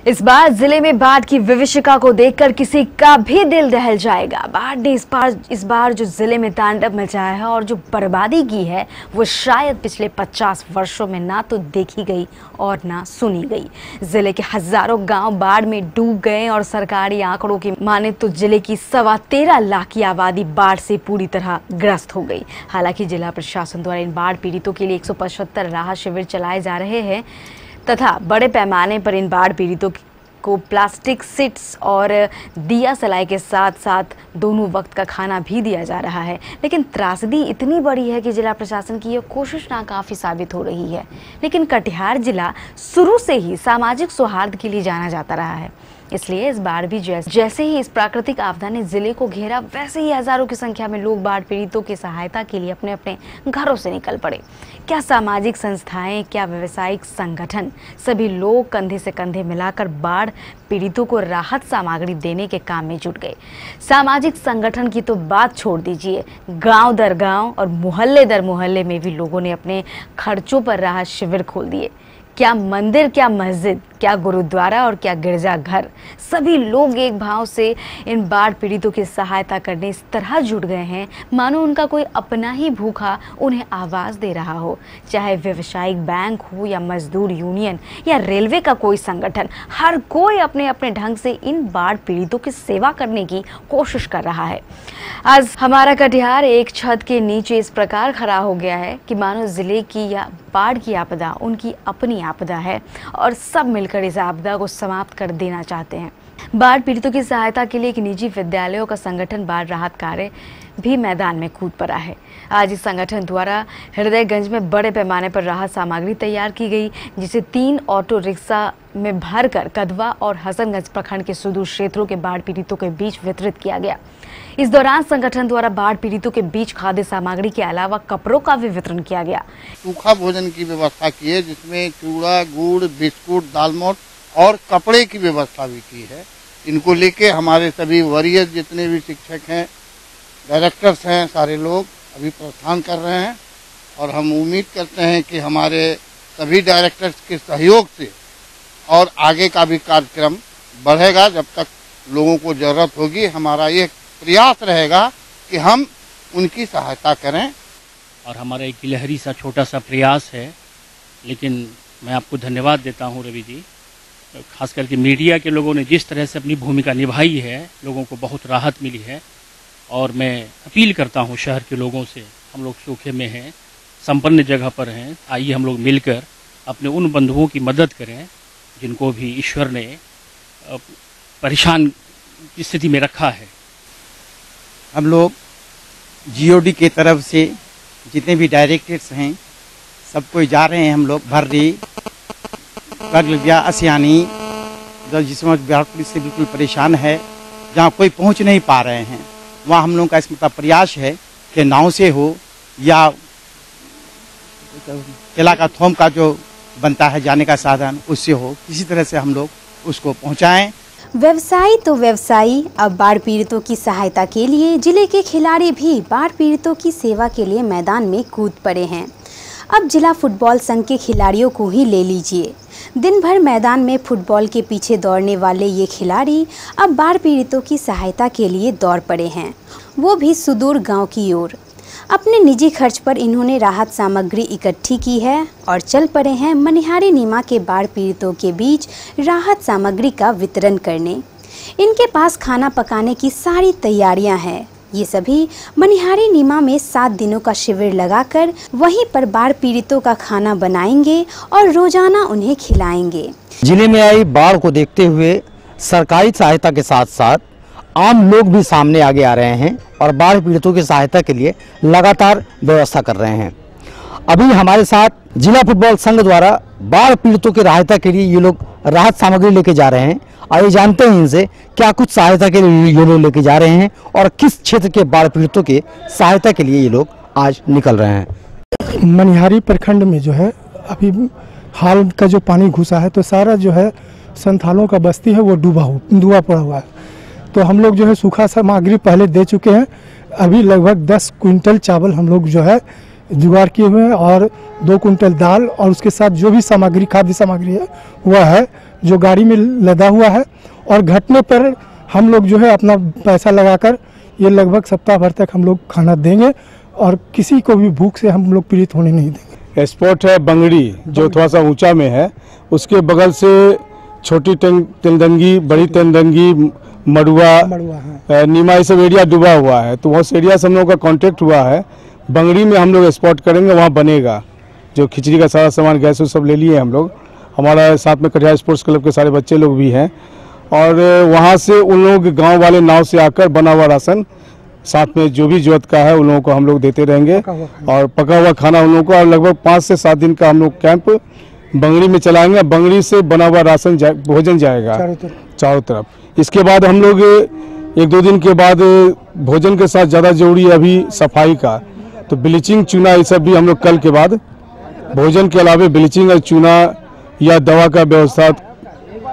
इस बार जिले में बाढ़ की विभीषिका को देखकर किसी का भी दिल दहल जाएगा। बाढ़ ने इस बार जो जिले में तांडव मचाया है और जो बर्बादी की है वो शायद पिछले 50 वर्षों में ना तो देखी गई और ना सुनी गई। जिले के हजारों गांव बाढ़ में डूब गए और सरकारी आंकड़ों की माने तो जिले की 13.25 लाख की आबादी बाढ़ से पूरी तरह ग्रस्त हो गई। हालांकि जिला प्रशासन द्वारा इन बाढ़ पीड़ितों के लिए 175 राहत शिविर चलाए जा रहे हैं तथा बड़े पैमाने पर इन बाढ़ पीड़ितों को प्लास्टिक सिट्स और दिया सलाई के साथ साथ दोनों वक्त का खाना भी दिया जा रहा है। लेकिन त्रासदी इतनी बड़ी है कि जिला प्रशासन की यह कोशिश नाकाफी साबित हो रही है। लेकिन कटिहार जिला शुरू से ही सामाजिक सौहार्द के लिए जाना जाता रहा है, इसलिए इस बार भी जैसे ही इस प्राकृतिक आपदा ने जिले को घेरा, वैसे ही हजारों की संख्या में लोग बाढ़ पीड़ितों की सहायता के लिए अपने अपने घरों से निकल पड़े। क्या सामाजिक संस्थाएं, क्या व्यवसायिक संगठन, सभी लोग कंधे से कंधे मिलाकर बाढ़ पीड़ितों को राहत सामग्री देने के काम में जुट गए। सामाजिक संगठन की तो बात छोड़ दीजिए, गांव दर गांव और मोहल्ले दर मोहल्ले में भी लोगों ने अपने खर्चों पर राहत शिविर खोल दिए। क्या मंदिर, क्या मस्जिद, क्या गुरुद्वारा और क्या गिरजाघर, सभी लोग एक भाव से इन बाढ़ पीड़ितों की सहायता करने इस तरह जुट गए हैं मानो उनका कोई अपना ही भूखा उन्हें आवाज दे रहा हो। चाहे व्यवसायिक बैंक हो या मजदूर यूनियन या रेलवे का कोई संगठन, हर कोई अपने अपने ढंग से इन बाढ़ पीड़ितों की सेवा करने की कोशिश कर रहा है। आज हमारा कटिहार एक छत के नीचे इस प्रकार खड़ा हो गया है कि मानो जिले की या बाढ़ की आपदा उनकी अपनी आपदा है और सब मिलकर इस आपदा को समाप्त कर देना चाहते हैं। बाढ़ पीड़ितों की सहायता के लिए एक निजी विद्यालयों का संगठन बाढ़ राहत कार्य भी मैदान में कूद पड़ा है। आज इस संगठन द्वारा हृदयगंज में बड़े पैमाने पर राहत सामग्री तैयार की गई, जिसे 3 ऑटो रिक्शा में भरकर कदवा और हसनगंज प्रखंड के सुदूर क्षेत्रों के बाढ़ पीड़ितों के बीच वितरित किया गया। इस दौरान संगठन द्वारा बाढ़ पीड़ितों के बीच खाद्य सामग्री के अलावा कपड़ों का भी वितरण किया गया। सूखा भोजन की व्यवस्था की है, जिसमें चूड़ा, गुड़, बिस्कुट, दालमोट और कपड़े की व्यवस्था भी की है। इनको लेके हमारे सभी वरीय जितने भी शिक्षक हैं, डायरेक्टर्स हैं, सारे लोग अभी प्रस्थान कर रहे हैं और हम उम्मीद करते हैं कि हमारे सभी डायरेक्टर्स के सहयोग से और आगे का भी कार्यक्रम बढ़ेगा। जब तक लोगों को जरूरत होगी, हमारा ये प्रयास रहेगा कि हम उनकी सहायता करें। और हमारा एक गिलहरी सा छोटा सा प्रयास है, लेकिन मैं आपको धन्यवाद देता हूँ रवि जी। खास करके मीडिया के लोगों ने जिस तरह से अपनी भूमिका निभाई है, लोगों को बहुत राहत मिली है। और मैं अपील करता हूँ शहर के लोगों से, हम लोग सूखे में हैं, संपन्न जगह पर हैं, आइए हम लोग मिलकर अपने उन बंधुओं की मदद करें जिनको भी ईश्वर ने परेशान स्थिति में रखा है। हम लोग जीओडी के तरफ से जितने भी डायरेक्टर्स हैं, सब कोई जा रहे हैं। हम लोग भर्री, गगलिया, असियानी, जिसमें बिहार पुलिस से बिल्कुल परेशान है, जहाँ कोई पहुँच नहीं पा रहे हैं, वहाँ हम लोगों का इसका प्रयास है कि नाव से हो या केला का थोम का जो बनता है जाने का साधन, उससे हो, किसी तरह से हम लोग उसको पहुँचाएँ। व्यवसायी तो व्यवसायी, अब बाढ़ पीड़ितों की सहायता के लिए जिले के खिलाड़ी भी बाढ़ पीड़ितों की सेवा के लिए मैदान में कूद पड़े हैं। अब जिला फुटबॉल संघ के खिलाड़ियों को ही ले लीजिए। दिन भर मैदान में फुटबॉल के पीछे दौड़ने वाले ये खिलाड़ी अब बाढ़ पीड़ितों की सहायता के लिए दौड़ पड़े हैं, वो भी सुदूर गांव की ओर। अपने निजी खर्च पर इन्होंने राहत सामग्री इकट्ठी की है और चल पड़े हैं मनिहारी नीमा के बाढ़ पीड़ितों के बीच राहत सामग्री का वितरण करने। इनके पास खाना पकाने की सारी तैयारियां हैं। ये सभी मनिहारी नीमा में 7 दिनों का शिविर लगाकर वहीं पर बाढ़ पीड़ितों का खाना बनाएंगे और रोजाना उन्हें खिलाएंगे। जिले में आई बाढ़ को देखते हुए सरकारी सहायता के साथ साथ आम लोग भी सामने आगे आ रहे हैं और बाढ़ पीड़ितों की सहायता के लिए लगातार व्यवस्था कर रहे हैं। अभी हमारे साथ जिला फुटबॉल संघ द्वारा बाढ़ पीड़ितों की सहायता के लिए ये लोग राहत सामग्री लेके जा रहे हैं। आइए जानते हैं इनसे क्या कुछ सहायता के लिए ये लोग लेके जा रहे हैं और किस क्षेत्र के बाढ़ पीड़ितों की सहायता के लिए ये लोग आज निकल रहे हैं। मनिहारी प्रखंड में जो है अभी हाल का जो पानी घुसा है, तो सारा जो है संथालों का बस्ती है वो डूबा पड़ा हुआ है। तो हम लोग जो है सूखा सामग्री पहले दे चुके हैं। अभी लगभग 10 क्विंटल चावल हम लोग जो है जुगाड़ किए हुए हैं और 2 कुंटल दाल और उसके साथ जो भी सामग्री खाद्य सामग्री है वह है जो गाड़ी में लदा हुआ है, और घटने पर हम लोग जो है अपना पैसा लगाकर ये लगभग सप्ताह भर तक हम लोग खाना देंगे और किसी को भी भूख से हम लोग पीड़ित होने नहीं देंगे। स्पॉट है बंगड़ी, जो थोड़ा सा ऊंचा में है, उसके बगल से छोटी तेलदंगी, बड़ी तेलदंगी, मड़ुआ, नीमा, ये सब एरिया डूबा हुआ है। तो उस एरिया से हम लोग का कांटेक्ट हुआ है। बंगड़ी में हम लोग स्पॉट करेंगे, वहाँ बनेगा। जो खिचड़ी का सारा सामान, गैस सब ले लिए हम लोग। हमारा साथ में कटिहार स्पोर्ट्स क्लब के सारे बच्चे लोग भी हैं, और वहाँ से उन लोग गांव वाले नाव से आकर बना हुआ राशन साथ में जो भी जरूरत का है उन लोगों को हम लोग देते रहेंगे, और पका हुआ खाना उन लोगों को। और लगभग 5 से 7 दिन का हम लोग कैंप बंगड़ी में चलाएंगे। बंगड़ी से बना हुआ राशन भोजन जाएगा चारों तरफ। इसके बाद हम लोग 1-2 दिन के बाद भोजन के साथ ज़्यादा जरूरी है अभी सफाई का, तो ब्लीचिंग, चूना, ये सब भी हम लोग कल के बाद भोजन के अलावा ब्लीचिंग और चूना या दवा का व्यवस्था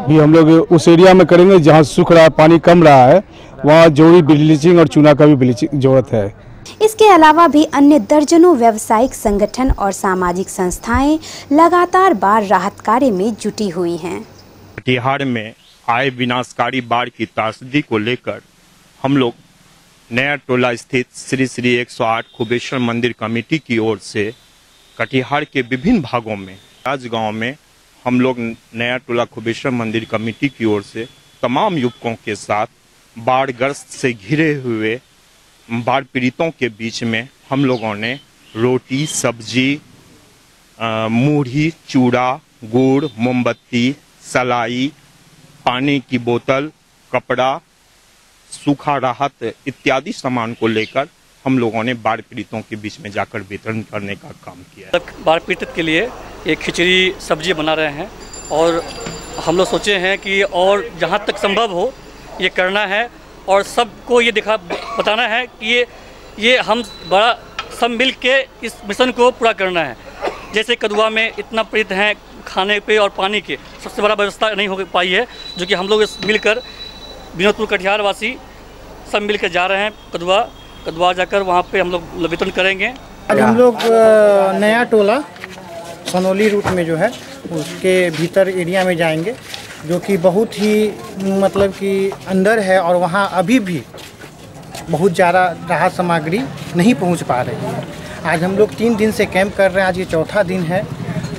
भी हम लोग उस एरिया में करेंगे जहाँ सूख रहा है, पानी कम रहा है, वहाँ जरूरी ब्लीचिंग और चूना का भी ब्लीचिंग जरूरत है। इसके अलावा भी अन्य दर्जनों व्यावसायिक संगठन और सामाजिक संस्थाएं लगातार बाढ़ राहत कार्य में जुटी हुई हैं। कटिहार में आए विनाशकारी बाढ़ की त्रासदी को लेकर हम लोग नया टोला स्थित श्री श्री 108 खुबेश्वर मंदिर कमेटी की ओर से कटिहार के विभिन्न भागों में, राजगांव में हम लोग नया टोला खुबेश्वर मंदिर कमेटी की ओर से तमाम युवकों के साथ बाढ़ग्रस्त से घिरे हुए बाढ़ पीड़ितों के बीच में हम लोगों ने रोटी, सब्जी, मूढ़ी, चूड़ा, गुड़, मोमबत्ती, सलाई, पानी की बोतल, कपड़ा, सूखा राहत इत्यादि सामान को लेकर हम लोगों ने बाढ़ पीड़ितों के बीच में जाकर वितरण करने का काम किया। बाढ़ पीड़ित के लिए एक खिचड़ी सब्जी बना रहे हैं, और हम लोग सोचे हैं कि और जहाँ तक संभव हो ये करना है, और सबको ये बताना है कि ये हम बड़ा सब मिल के इस मिशन को पूरा करना है। जैसे कदुआ में इतना पीड़ित हैं खाने पे और पानी के, सबसे बड़ा व्यवस्था नहीं हो पाई है, जो कि हम लोग मिलकर विनोदपुर कटिहार वासी सब मिलकर जा रहे हैं कदुआ जाकर वहाँ पे हम लोग वितरण करेंगे। आज हम लोग नया टोला सनोली रूट में जो है उसके भीतर एरिया में जाएंगे, जो कि बहुत ही मतलब कि अंदर है, और वहाँ अभी भी बहुत ज़्यादा राहत सामग्री नहीं पहुँच पा रही है। आज हम लोग 3 दिन से कैंप कर रहे हैं, आज ये 4था दिन है,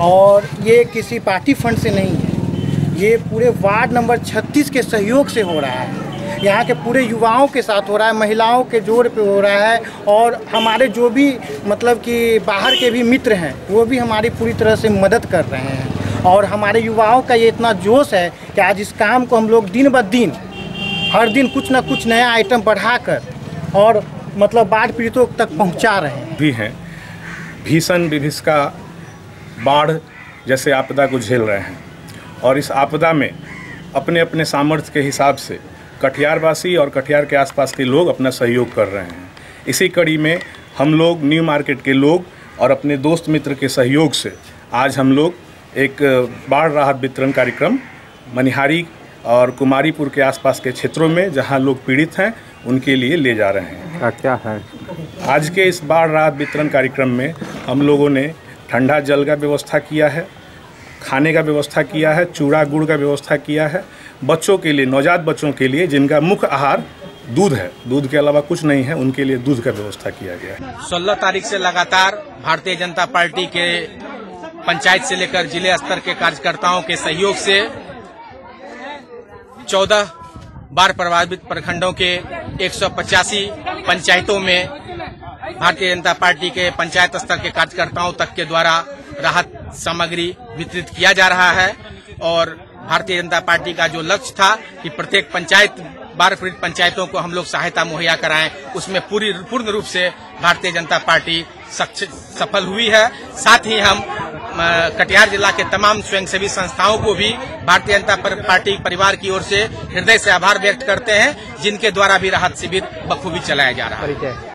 और ये किसी पार्टी फंड से नहीं है, ये पूरे वार्ड नंबर 36 के सहयोग से हो रहा है। यहाँ के पूरे युवाओं के साथ हो रहा है, महिलाओं के जोर पे हो रहा है, और हमारे जो भी मतलब कि बाहर के भी मित्र हैं वो भी हमारी पूरी तरह से मदद कर रहे हैं। और हमारे युवाओं का ये इतना जोश है कि आज इस काम को हम लोग दिन ब दिन हर दिन कुछ ना कुछ नया आइटम बढ़ाकर और मतलब बाढ़ पीड़ितों तक पहुँचा रहे हैं। भी हैं भीषण विभीषिका बाढ़ जैसे आपदा को झेल रहे हैं, और इस आपदा में अपने अपने सामर्थ्य के हिसाब से कटिहार वासी और कटिहार के आसपास के लोग अपना सहयोग कर रहे हैं। इसी कड़ी में हम लोग न्यू मार्केट के लोग और अपने दोस्त मित्र के सहयोग से आज हम लोग एक बाढ़ राहत वितरण कार्यक्रम मनिहारी और कुमारीपुर के आसपास के क्षेत्रों में जहां लोग पीड़ित हैं उनके लिए ले जा रहे हैं। क्या है आज के इस बाढ़ राहत वितरण कार्यक्रम में हम लोगों ने ठंडा जल का व्यवस्था किया है, खाने का व्यवस्था किया है, चूड़ा गुड़ का व्यवस्था किया है। बच्चों के लिए, नवजात बच्चों के लिए जिनका मुख्य आहार दूध है, दूध के अलावा कुछ नहीं है, उनके लिए दूध का व्यवस्था किया गया है। 16 तारीख से लगातार भारतीय जनता पार्टी के पंचायत से लेकर जिले स्तर के कार्यकर्ताओं के सहयोग से 14 बाढ़ प्रभावित प्रखंडों के 185 पंचायतों में भारतीय जनता पार्टी के पंचायत स्तर के कार्यकर्ताओं तक के द्वारा राहत सामग्री वितरित किया जा रहा है। और भारतीय जनता पार्टी का जो लक्ष्य था कि प्रत्येक पंचायत, बाढ़ पीड़ित पंचायतों को हम लोग सहायता मुहैया कराएं, उसमें पूर्ण रूप से भारतीय जनता पार्टी सफल हुई है। साथ ही हम कटिहार जिला के तमाम स्वयंसेवी संस्थाओं को भी भारतीय जनता पार्टी परिवार की ओर से हृदय से आभार व्यक्त करते हैं, जिनके द्वारा भी राहत शिविर बखूबी चलाया जा रहा है।